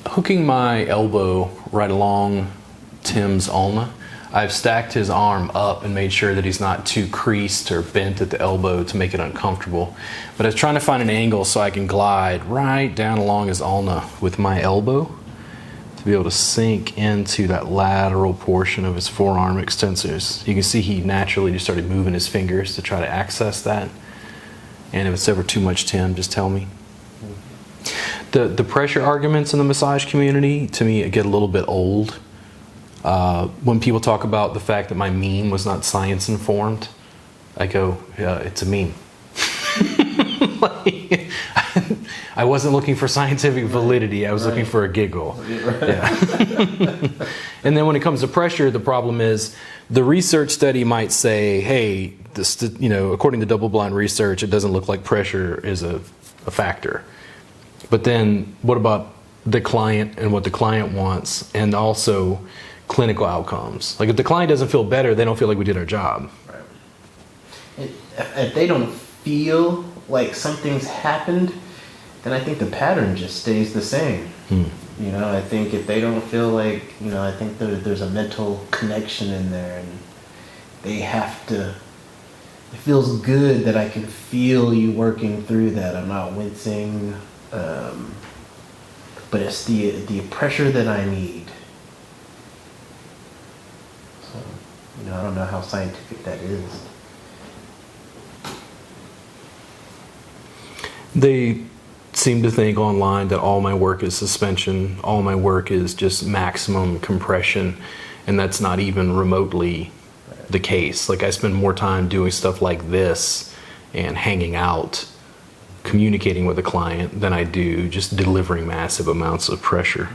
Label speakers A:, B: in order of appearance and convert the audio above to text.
A: hooking my elbow right along Tim's ulna, I've stacked his arm up and made sure that he's not too creased or bent at the elbow to make it uncomfortable. But I was trying to find an angle so I can glide right down along his ulna with my elbow to be able to sink into that lateral portion of his forearm extensors. You can see he naturally just started moving his fingers to try to access that. And if it's ever too much, Tim, just tell me. The pressure arguments in the massage community, to me, get a little bit old. When people talk about the fact that my meme was not science informed, I go, yeah, it's a meme. Like, I wasn't looking for scientific validity. I was looking for a giggle. Yeah. And then when it comes to pressure, the problem is the research study might say, hey, according to double-blind research, it doesn't look like pressure is a factor. But then what about the client and what the client wants, and also clinical outcomes? Like, if the client doesn't feel better, they don't feel like we did our job.
B: Right. If they don't feel like something's happened, then I think the pattern just stays the same. I think if they don't feel like, I think there's a mental connection in there, and they have to, it feels good that I can feel you working through that. I'm not wincing, but it's the pressure that I need. So, I don't know how scientific that is.
A: They seem to think online that all my work is suspension, all my work is just maximum compression, and that's not even remotely the case. Like, I spend more time doing stuff like this and hanging out, communicating with the client, than I do just delivering massive amounts of pressure.